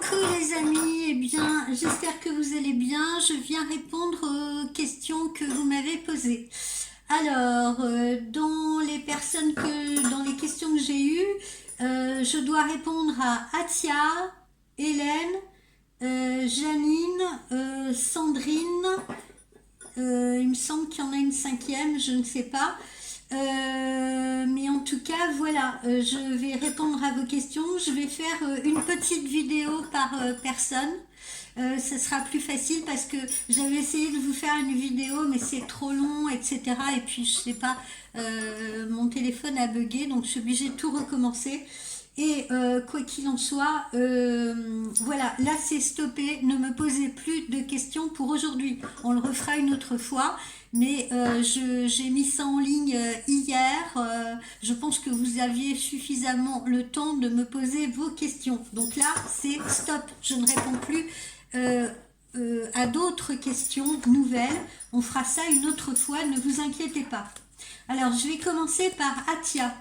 Coucou les amis, eh bien j'espère que vous allez bien. Je viens répondre aux questions que vous m'avez posées. Alors, dans les questions que j'ai eues, je dois répondre à Atia, Hélène, Janine, Sandrine. Il me semble qu'il y en a une cinquième, je ne sais pas. Mais en tout cas, voilà, je vais répondre à vos questions. Je vais faire une petite vidéo par personne. Ce sera plus facile parce que j'avais essayé de vous faire une vidéo, mais c'est trop long, etc. Et puis, je sais pas, mon téléphone a bugué, donc je suis obligée de tout recommencer. Et quoi qu'il en soit, voilà, là c'est stoppé. Ne me posez plus de questions pour aujourd'hui. On le refera une autre fois. Mais j'ai mis ça en ligne hier. Je pense que vous aviez suffisamment le temps de me poser vos questions. Donc là, c'est stop. Je ne réponds plus à d'autres questions nouvelles. On fera ça une autre fois. Ne vous inquiétez pas. Alors, je vais commencer par Atia.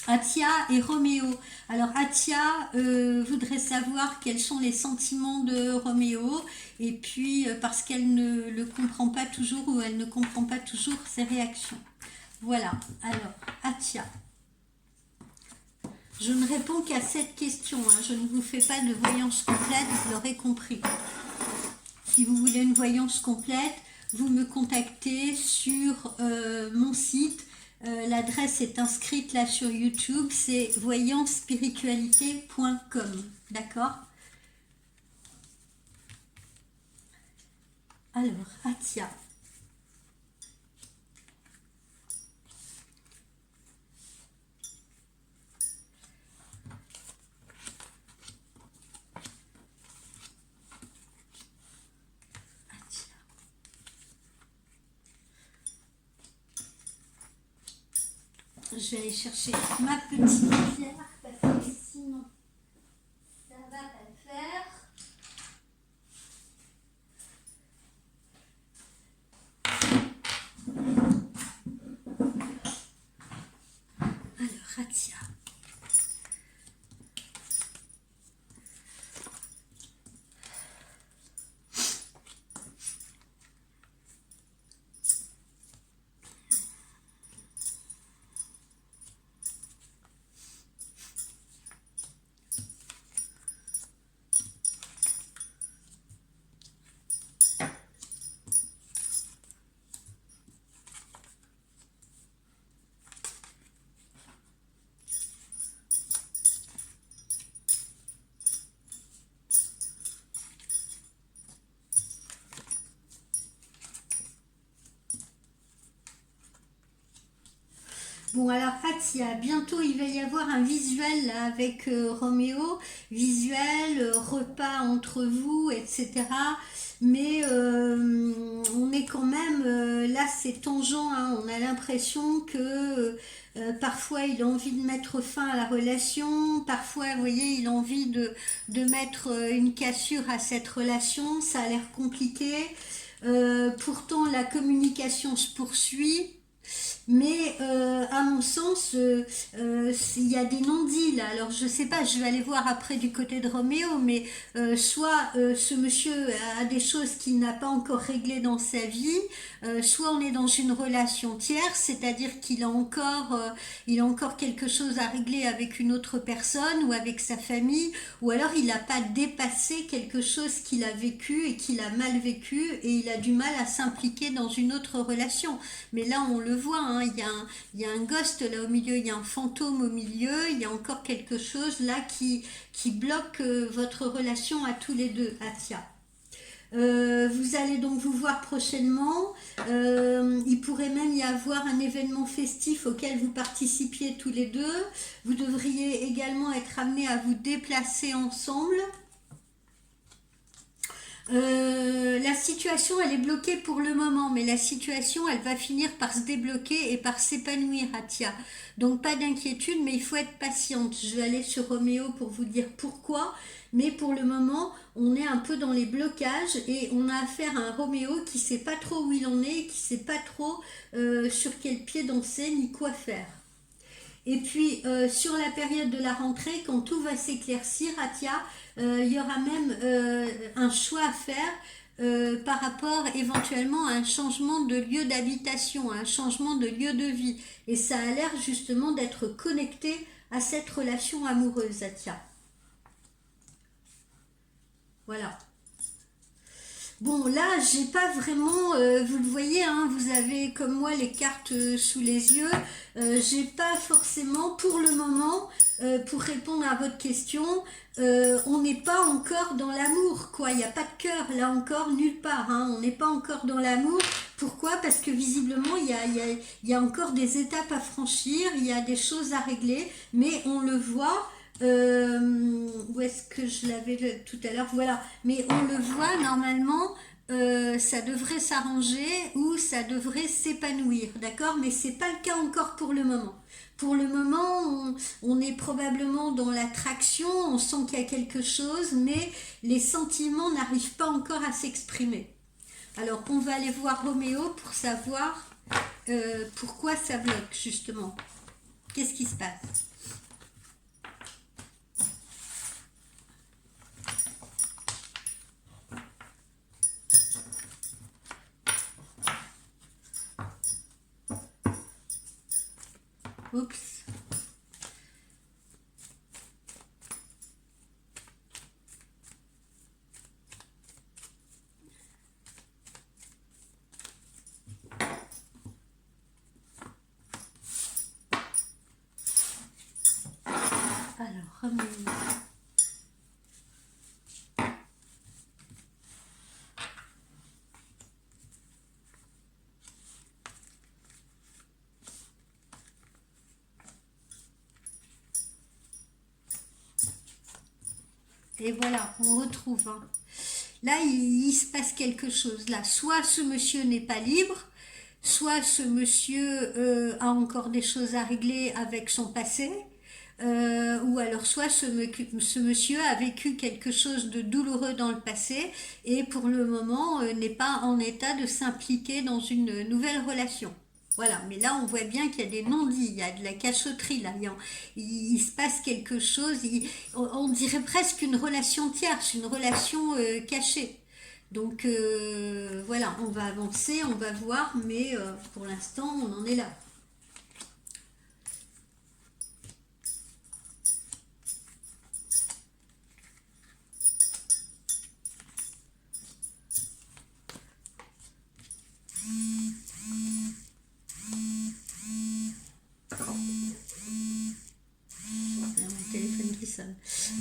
Atia et Roméo. Alors Atia voudrait savoir quels sont les sentiments de Roméo et puis parce qu'elle ne le comprend pas toujours ou elle ne comprend pas toujours ses réactions. Voilà, alors Atia. Je ne réponds qu'à cette question, hein. Je ne vous fais pas de voyance complète, vous l'aurez compris. Si vous voulez une voyance complète, vous me contactez sur mon site. L'adresse est inscrite là sur YouTube, c'est voyancespiritualité.com, d'accord? Alors, Atia. Je vais aller chercher ma petite pierre parce que sinon ça va pas le faire. Alors, Atia. Bon alors Atia, bientôt il va y avoir un visuel là, avec Roméo, visuel, repas entre vous, etc. Mais on est quand même, là c'est tangent, hein. On a l'impression que parfois il a envie de mettre fin à la relation, parfois vous voyez il a envie de mettre une cassure à cette relation, ça a l'air compliqué. Pourtant la communication se poursuit. Mais à mon sens, il y a des non-dits là. Alors je sais pas, je vais aller voir après du côté de Roméo, mais soit ce monsieur a des choses qu'il n'a pas encore réglées dans sa vie, soit on est dans une relation tierce, c'est-à-dire il a encore quelque chose à régler avec une autre personne ou avec sa famille, ou alors il n'a pas dépassé quelque chose qu'il a vécu et qu'il a mal vécu et il a du mal à s'impliquer dans une autre relation. Mais là on le voit, hein. Il y a un ghost là au milieu, il y a un fantôme au milieu, il y a encore quelque chose là qui bloque votre relation à tous les deux, Atia. Vous allez donc vous voir prochainement. Il pourrait même y avoir un événement festif auquel vous participiez tous les deux. Vous devriez également être amenés à vous déplacer ensemble. La situation elle est bloquée pour le moment, mais la situation elle va finir par se débloquer et par s'épanouir, Atia. Donc pas d'inquiétude, mais il faut être patiente. Je vais aller sur Roméo pour vous dire pourquoi, mais pour le moment on est un peu dans les blocages et on a affaire à un Roméo qui sait pas trop où il en est, qui sait pas trop sur quel pied danser ni quoi faire. Et puis sur la période de la rentrée, quand tout va s'éclaircir, Atia, il y aura même un choix à faire par rapport éventuellement à un changement de lieu d'habitation, à un changement de lieu de vie. Et ça a l'air justement d'être connecté à cette relation amoureuse, Atia. Voilà. Bon, là, j'ai pas vraiment, vous le voyez, hein, vous avez comme moi les cartes sous les yeux. J'ai pas forcément, pour le moment, pour répondre à votre question, on n'est pas encore dans l'amour, quoi. Il n'y a pas de cœur, là encore, nulle part. Hein. On n'est pas encore dans l'amour. Pourquoi? Parce que visiblement, il y a encore des étapes à franchir, il y a des choses à régler, mais on le voit. Où est-ce que je l'avais tout à l'heure? Voilà, mais on le voit normalement, ça devrait s'arranger ou ça devrait s'épanouir, d'accord? Mais c'est pas le cas encore pour le moment. Pour le moment, on est probablement dans l'attraction, on sent qu'il y a quelque chose, mais les sentiments n'arrivent pas encore à s'exprimer. Alors, on va aller voir Roméo pour savoir pourquoi ça bloque, justement. Qu'est-ce qui se passe? Oups. Alors, Roméo. Et voilà, on retrouve. Hein. Là, il se passe quelque chose. Là, soit ce monsieur n'est pas libre, soit ce monsieur a encore des choses à régler avec son passé, ou alors soit ce monsieur a vécu quelque chose de douloureux dans le passé et pour le moment n'est pas en état de s'impliquer dans une nouvelle relation. Voilà, mais là on voit bien qu'il y a des non-dits, il y a de la cachotterie là, il se passe quelque chose, on dirait presque une relation tierce, une relation cachée. Donc voilà, on va avancer, on va voir, mais pour l'instant on en est là.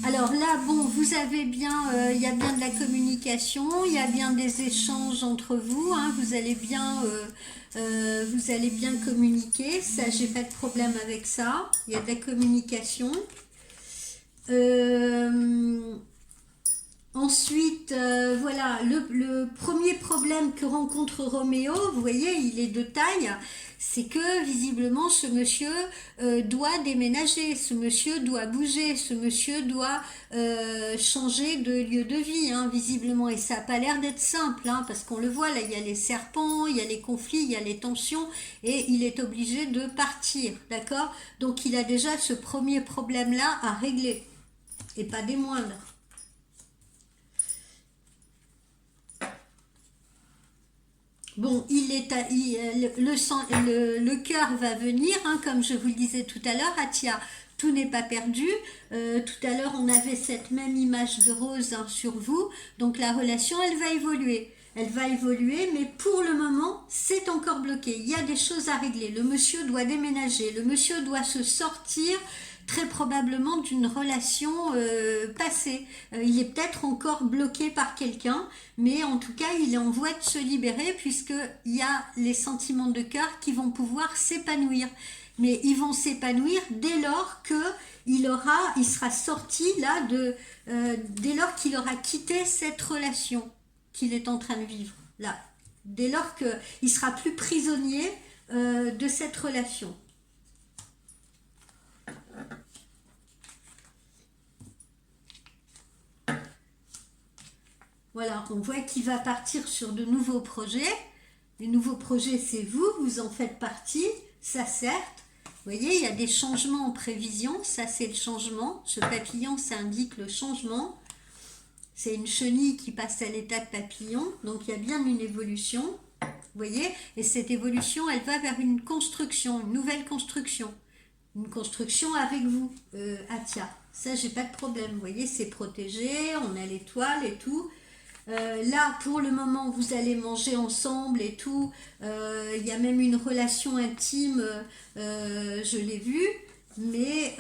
Alors là, bon, vous avez bien, il y a bien de la communication, il y a bien des échanges entre vous, hein, vous allez bien communiquer, ça, j'ai pas de problème avec ça, il y a de la communication. Ensuite, voilà, le premier problème que rencontre Roméo, vous voyez, il est de taille, c'est que visiblement ce monsieur doit déménager, ce monsieur doit bouger, ce monsieur doit changer de lieu de vie, hein, visiblement, et ça n'a pas l'air d'être simple, hein, parce qu'on le voit, là, il y a les serpents, il y a les conflits, il y a les tensions, et il est obligé de partir, d'accord? Donc il a déjà ce premier problème-là à régler, et pas des moindres. Bon, le cœur va venir, hein, comme je vous le disais tout à l'heure, Atia, tout n'est pas perdu. Tout à l'heure, on avait cette même image de rose, hein, sur vous, donc la relation, elle va évoluer. Elle va évoluer, mais pour le moment, c'est encore bloqué. Il y a des choses à régler. Le monsieur doit déménager, le monsieur doit se sortir très probablement d'une relation passée. Il est peut-être encore bloqué par quelqu'un, mais en tout cas, il est en voie de se libérer puisqu'il y a les sentiments de cœur qui vont pouvoir s'épanouir. Mais ils vont s'épanouir dès lors que il sera sorti là dès lors qu'il aura quitté cette relation qu'il est en train de vivre là. Dès lors qu'il sera plus prisonnier de cette relation. Voilà, on voit qu'il va partir sur de nouveaux projets. Les nouveaux projets, c'est vous, vous en faites partie, ça certes, Vous voyez, il y a des changements en prévision, ça c'est le changement. Ce papillon, ça indique le changement. C'est une chenille qui passe à l'état de papillon, donc il y a bien une évolution. Vous voyez, et cette évolution, elle va vers une construction, une nouvelle construction. Une construction avec vous, Atia. Ça, j'ai pas de problème. Vous voyez, c'est protégé, on a l'étoile et tout. Là, pour le moment, vous allez manger ensemble et tout. Il y a même une relation intime, je l'ai vu. Mais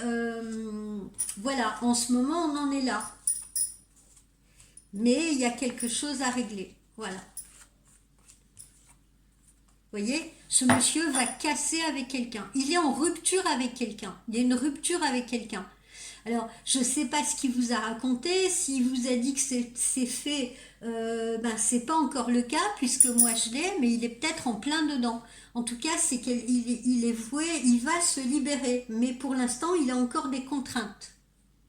voilà, en ce moment, on en est là. Mais il y a quelque chose à régler. Voilà. Vous voyez, ce monsieur va casser avec quelqu'un. Il est en rupture avec quelqu'un. Il y a une rupture avec quelqu'un. Alors, je ne sais pas ce qu'il vous a raconté, s'il vous a dit que c'est fait, ben c'est pas encore le cas, puisque moi je l'ai, mais il est peut-être en plein dedans. En tout cas, c'est qu'il est voué, il va se libérer, mais pour l'instant, il a encore des contraintes.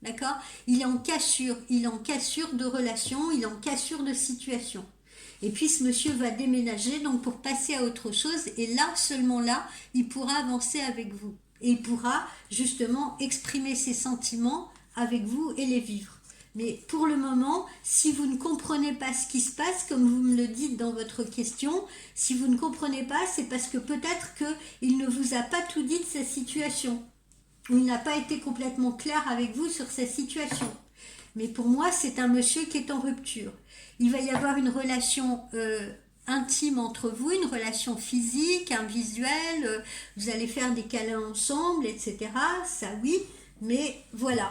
D'accord? Il est en cassure de relation, il est en cassure de situation. Et puis ce monsieur va déménager donc pour passer à autre chose, et là, seulement là, il pourra avancer avec vous. Et il pourra justement exprimer ses sentiments avec vous et les vivre. Mais pour le moment, si vous ne comprenez pas ce qui se passe, comme vous me le dites dans votre question, si vous ne comprenez pas, c'est parce que peut-être qu'il ne vous a pas tout dit de sa situation. Ou il n'a pas été complètement clair avec vous sur sa situation. Mais pour moi, c'est un monsieur qui est en rupture. Il va y avoir une relation intime entre vous, une relation physique, un visuel, vous allez faire des câlins ensemble, etc. Ça oui, mais voilà,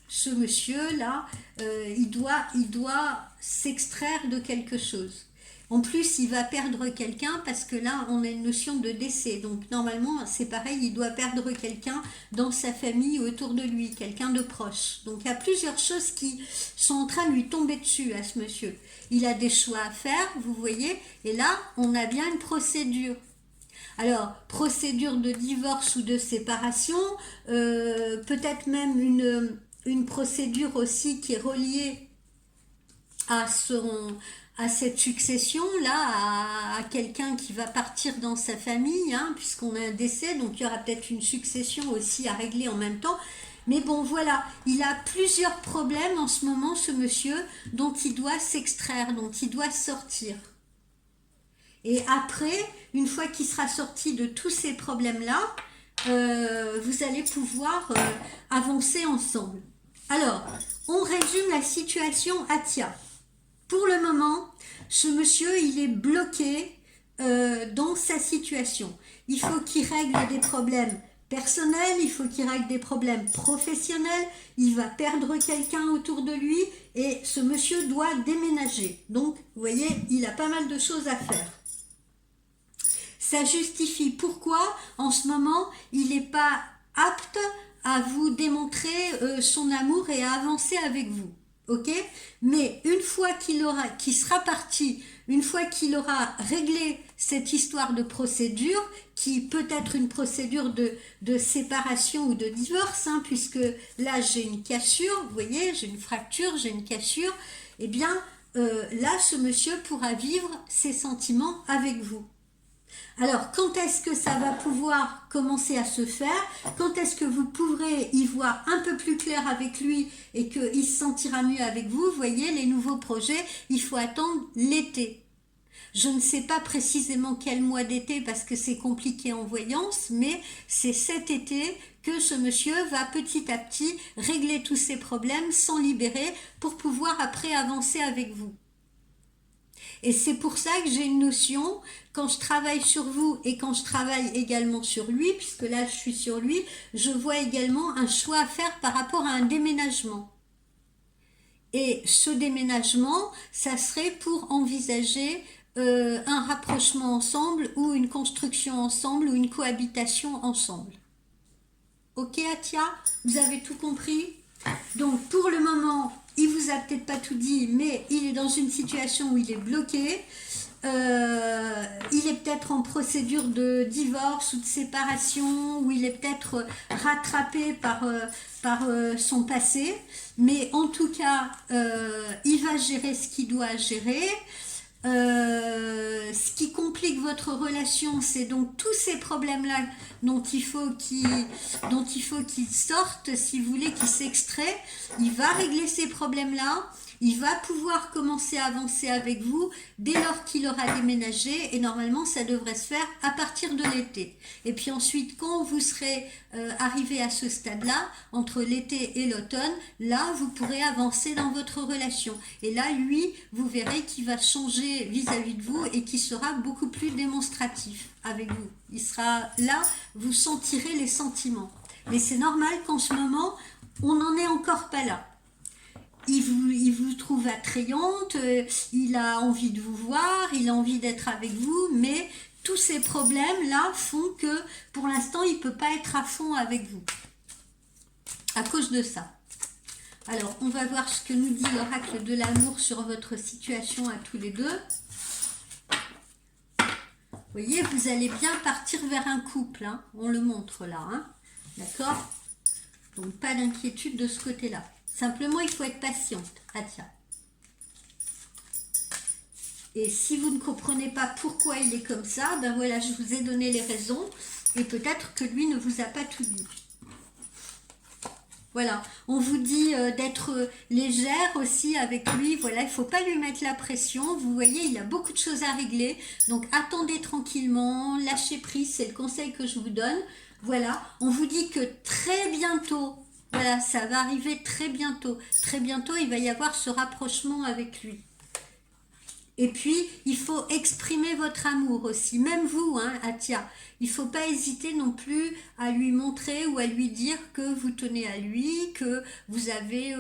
ce monsieur-là, il doit s'extraire de quelque chose. En plus, il va perdre quelqu'un parce que là, on a une notion de décès. Donc, normalement, c'est pareil, il doit perdre quelqu'un dans sa famille ou autour de lui, quelqu'un de proche. Donc, il y a plusieurs choses qui sont en train de lui tomber dessus à ce monsieur. Il a des choix à faire, vous voyez, et là, on a bien une procédure. Alors, procédure de divorce ou de séparation, peut-être même une procédure aussi qui est reliée à cette succession-là, à quelqu'un qui va partir dans sa famille, hein, puisqu'on a un décès, donc il y aura peut-être une succession aussi à régler en même temps. Mais bon, voilà, il a plusieurs problèmes en ce moment, ce monsieur, dont il doit s'extraire, dont il doit sortir. Et après, une fois qu'il sera sorti de tous ces problèmes-là, vous allez pouvoir avancer ensemble. Alors, on résume la situation Atia. Pour le moment, ce monsieur, il est bloqué dans sa situation. Il faut qu'il règle des problèmes personnels, il faut qu'il règle des problèmes professionnels, il va perdre quelqu'un autour de lui et ce monsieur doit déménager. Donc, vous voyez, il a pas mal de choses à faire. Ça justifie pourquoi, en ce moment, il n'est pas apte à vous démontrer son amour et à avancer avec vous. Ok? Mais une fois qu'il sera parti, une fois qu'il aura réglé cette histoire de procédure, qui peut être une procédure de séparation ou de divorce, hein, puisque là j'ai une cassure, vous voyez, j'ai une fracture, j'ai une cassure, eh bien là ce monsieur pourra vivre ses sentiments avec vous. Alors, quand est-ce que ça va pouvoir commencer à se faire? Quand est-ce que vous pourrez y voir un peu plus clair avec lui et qu'il se sentira mieux avec vous? Vous voyez, les nouveaux projets, il faut attendre l'été. Je ne sais pas précisément quel mois d'été parce que c'est compliqué en voyance, mais c'est cet été que ce monsieur va petit à petit régler tous ses problèmes, s'en libérer pour pouvoir après avancer avec vous. Et c'est pour ça que j'ai une notion, quand je travaille sur vous et quand je travaille également sur lui, puisque là je suis sur lui, je vois également un choix à faire par rapport à un déménagement. Et ce déménagement, ça serait pour envisager un rapprochement ensemble ou une construction ensemble ou une cohabitation ensemble. Ok Atia, vous avez tout compris? Donc pour le moment, il vous a peut-être pas tout dit, mais il est dans une situation où il est bloqué. Il est peut-être en procédure de divorce ou de séparation, ou il est peut-être rattrapé par son passé. Mais en tout cas, il va gérer ce qu'il doit gérer. Ce qui complique votre relation, c'est donc tous ces problèmes-là dont il faut qu'ils sortent, si vous voulez, qu'ils s'extraient. Il va régler ces problèmes-là. Il va pouvoir commencer à avancer avec vous dès lors qu'il aura déménagé et normalement ça devrait se faire à partir de l'été. Et puis ensuite quand vous serez arrivé à ce stade-là, entre l'été et l'automne, là vous pourrez avancer dans votre relation. Et là lui, vous verrez qu'il va changer vis-à-vis de vous et qu'il sera beaucoup plus démonstratif avec vous. Il sera là, vous sentirez les sentiments. Mais c'est normal qu'en ce moment, on n'en est encore pas là. Il vous trouve attrayante, il a envie de vous voir, il a envie d'être avec vous, mais tous ces problèmes-là font que pour l'instant, il ne peut pas être à fond avec vous. À cause de ça. Alors, on va voir ce que nous dit l'oracle de l'amour sur votre situation à tous les deux. Vous voyez, vous allez bien partir vers un couple, hein. On le montre là, hein. D'accord? Donc, pas d'inquiétude de ce côté-là. Simplement, il faut être patiente. Ah tiens. Et si vous ne comprenez pas pourquoi il est comme ça, ben voilà, je vous ai donné les raisons. Et peut-être que lui ne vous a pas tout dit. Voilà, on vous dit d'être légère aussi avec lui. Voilà, il ne faut pas lui mettre la pression. Vous voyez, il a beaucoup de choses à régler. Donc, attendez tranquillement, lâchez prise, c'est le conseil que je vous donne. Voilà, on vous dit que très bientôt, voilà, ça va arriver très bientôt. Très bientôt, il va y avoir ce rapprochement avec lui. Et puis, il faut exprimer votre amour aussi. Même vous, hein, Atia. Il ne faut pas hésiter non plus à lui montrer ou à lui dire que vous tenez à lui, que vous avez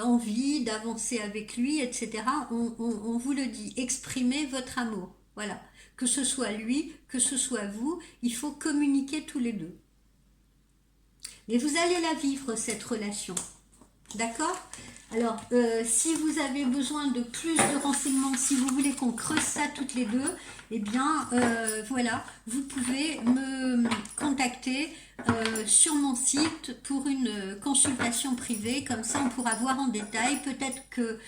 envie d'avancer avec lui, etc. On vous le dit. Exprimez votre amour. Voilà. Que ce soit lui, que ce soit vous, il faut communiquer tous les deux. Mais vous allez la vivre, cette relation. D'accord? Alors, si vous avez besoin de plus de renseignements, si vous voulez qu'on creuse ça toutes les deux, eh bien, voilà, vous pouvez me contacter sur mon site pour une consultation privée. Comme ça, on pourra voir en détail. Peut-être que,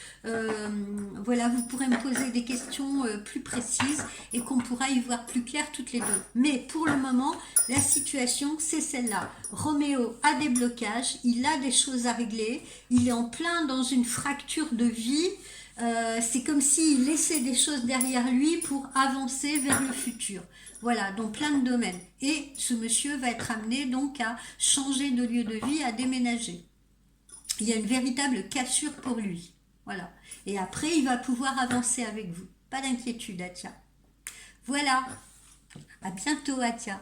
voilà, vous pourrez me poser des questions plus précises et qu'on pourra y voir plus clair toutes les deux. Mais pour le moment, la situation, c'est celle-là. Roméo a des blocages, il a des choses à régler, il est en plein dans une fracture de vie. C'est comme s'il laissait des choses derrière lui pour avancer vers le futur. Voilà, dans plein de domaines. Et ce monsieur va être amené donc à changer de lieu de vie, à déménager. Il y a une véritable cassure pour lui. Voilà. Et après, il va pouvoir avancer avec vous. Pas d'inquiétude, Atia. Voilà. À bientôt, Atia.